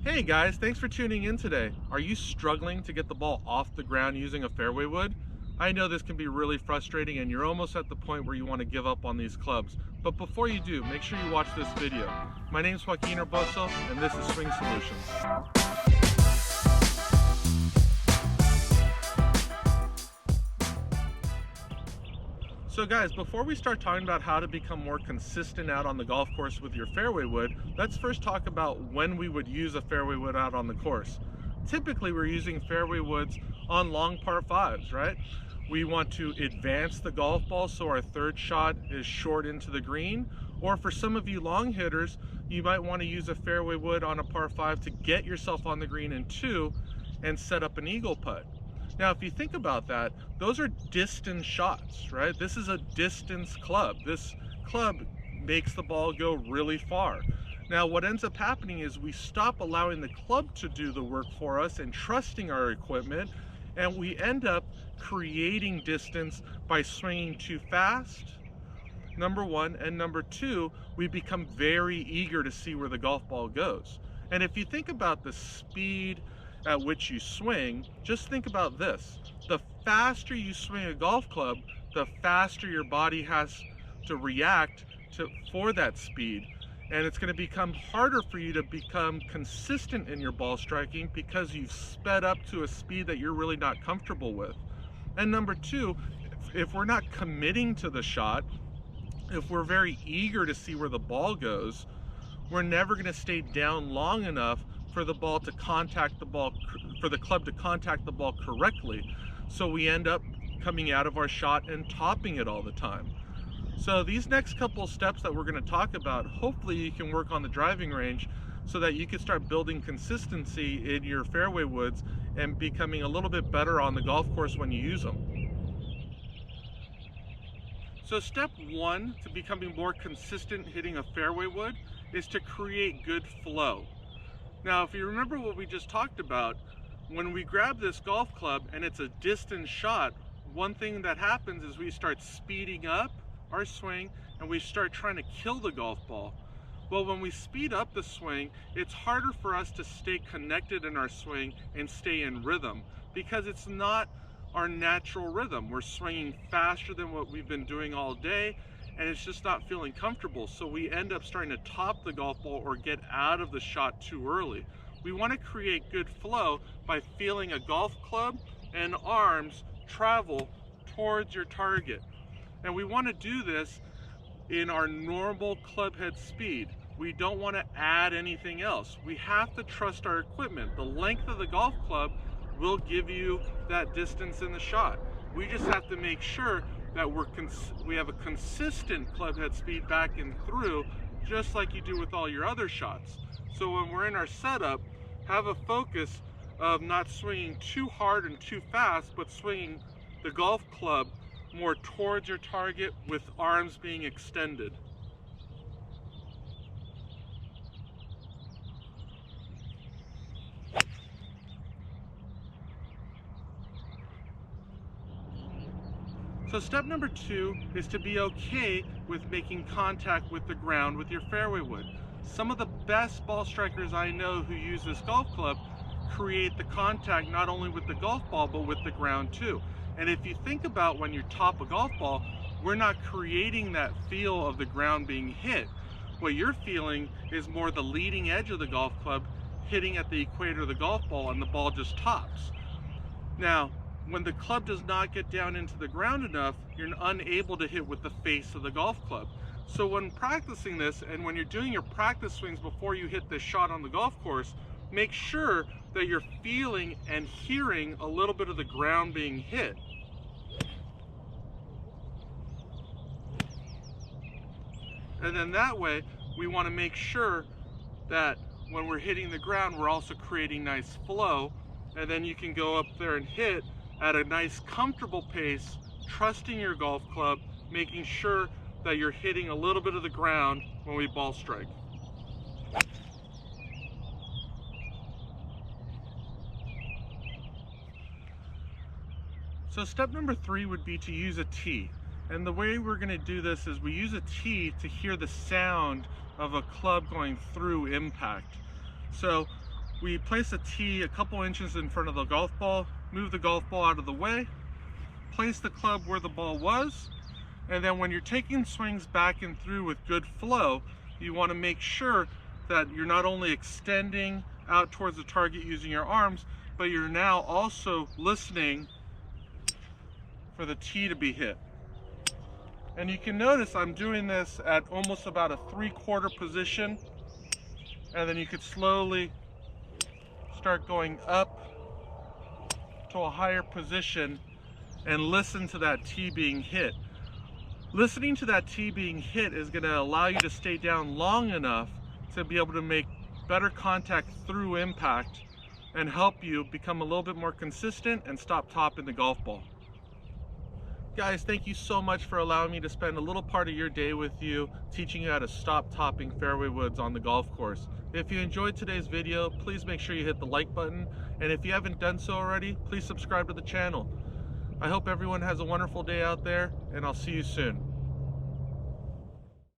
Hey guys, thanks for tuning in today. Are you struggling to get the ball off the ground using a fairway wood? I know this can be really frustrating and you're almost at the point where you want to give up on these clubs. But before you do, make sure you watch this video. My name is Candice Herbozo and this is Swing Solutions. So guys, before we start talking about how to become more consistent out on the golf course with your fairway wood, let's first talk about when we would use a fairway wood out on the course. Typically, we're using fairway woods on long par fives, right? We want to advance the golf ball so our third shot is short into the green. Or for some of you long hitters, you might want to use a fairway wood on a par five to get yourself on the green in two and set up an eagle putt. Now, if you think about that, those are distance shots, right? This is a distance club. This club makes the ball go really far. Now, what ends up happening is we stop allowing the club to do the work for us and trusting our equipment, and we end up creating distance by swinging too fast, number one, and number two, we become very eager to see where the golf ball goes. And if you think about the speed at which you swing, just think about this. The faster you swing a golf club, the faster your body has to react for that speed. And it's going to become harder for you to become consistent in your ball striking because you've sped up to a speed that you're really not comfortable with. And number two, if we're not committing to the shot, if we're very eager to see where the ball goes, we're never going to stay down long enough for the ball to contact the ball, for the club to contact the ball correctly. So we end up coming out of our shot and topping it all the time. So these next couple of steps that we're going to talk about, hopefully you can work on the driving range so that you can start building consistency in your fairway woods and becoming a little bit better on the golf course when you use them. So step one to becoming more consistent hitting a fairway wood is to create good flow. Now, if you remember what we just talked about, when we grab this golf club and it's a distance shot, one thing that happens is we start speeding up our swing and we start trying to kill the golf ball. Well, when we speed up the swing, it's harder for us to stay connected in our swing and stay in rhythm because it's not our natural rhythm. We're swinging faster than what we've been doing all day, and it's just not feeling comfortable. So we end up starting to top the golf ball or get out of the shot too early. We want to create good flow by feeling a golf club and arms travel towards your target. And we want to do this in our normal club head speed. We don't want to add anything else. We have to trust our equipment. The length of the golf club will give you that distance in the shot. We just have to make sure that we have a consistent club head speed back and through, just like you do with all your other shots. So when we're in our setup, have a focus of not swinging too hard and too fast, but swinging the golf club more towards your target with arms being extended. So step number two is to be okay with making contact with the ground with your fairway wood. Some of the best ball strikers I know who use this golf club create the contact not only with the golf ball but with the ground too. And if you think about when you top a golf ball, we're not creating that feel of the ground being hit. What you're feeling is more the leading edge of the golf club hitting at the equator of the golf ball and the ball just tops. Now, when the club does not get down into the ground enough, you're unable to hit with the face of the golf club. So when practicing this and when you're doing your practice swings before you hit this shot on the golf course, make sure that you're feeling and hearing a little bit of the ground being hit. And then that way, we want to make sure that when we're hitting the ground, we're also creating nice flow. And then you can go up there and hit at a nice comfortable pace, trusting your golf club, making sure that you're hitting a little bit of the ground when we ball strike. So step number three would be to use a tee. And the way we're going to do this is we use a tee to hear the sound of a club going through impact. So we place a tee a couple inches in front of the golf ball, move the golf ball out of the way, place the club where the ball was, and then when you're taking swings back and through with good flow, you want to make sure that you're not only extending out towards the target using your arms, but you're now also listening for the tee to be hit. And you can notice I'm doing this at almost about a 3/4 position, and then you could slowly start going up to a higher position and listen to that tee being hit. Listening to that tee being hit is going to allow you to stay down long enough to be able to make better contact through impact and help you become a little bit more consistent and stop topping the golf ball. Guys, thank you so much for allowing me to spend a little part of your day with you, teaching you how to stop topping fairway woods on the golf course. If you enjoyed today's video, please make sure you hit the like button, and if you haven't done so already, please subscribe to the channel. I hope everyone has a wonderful day out there, and I'll see you soon.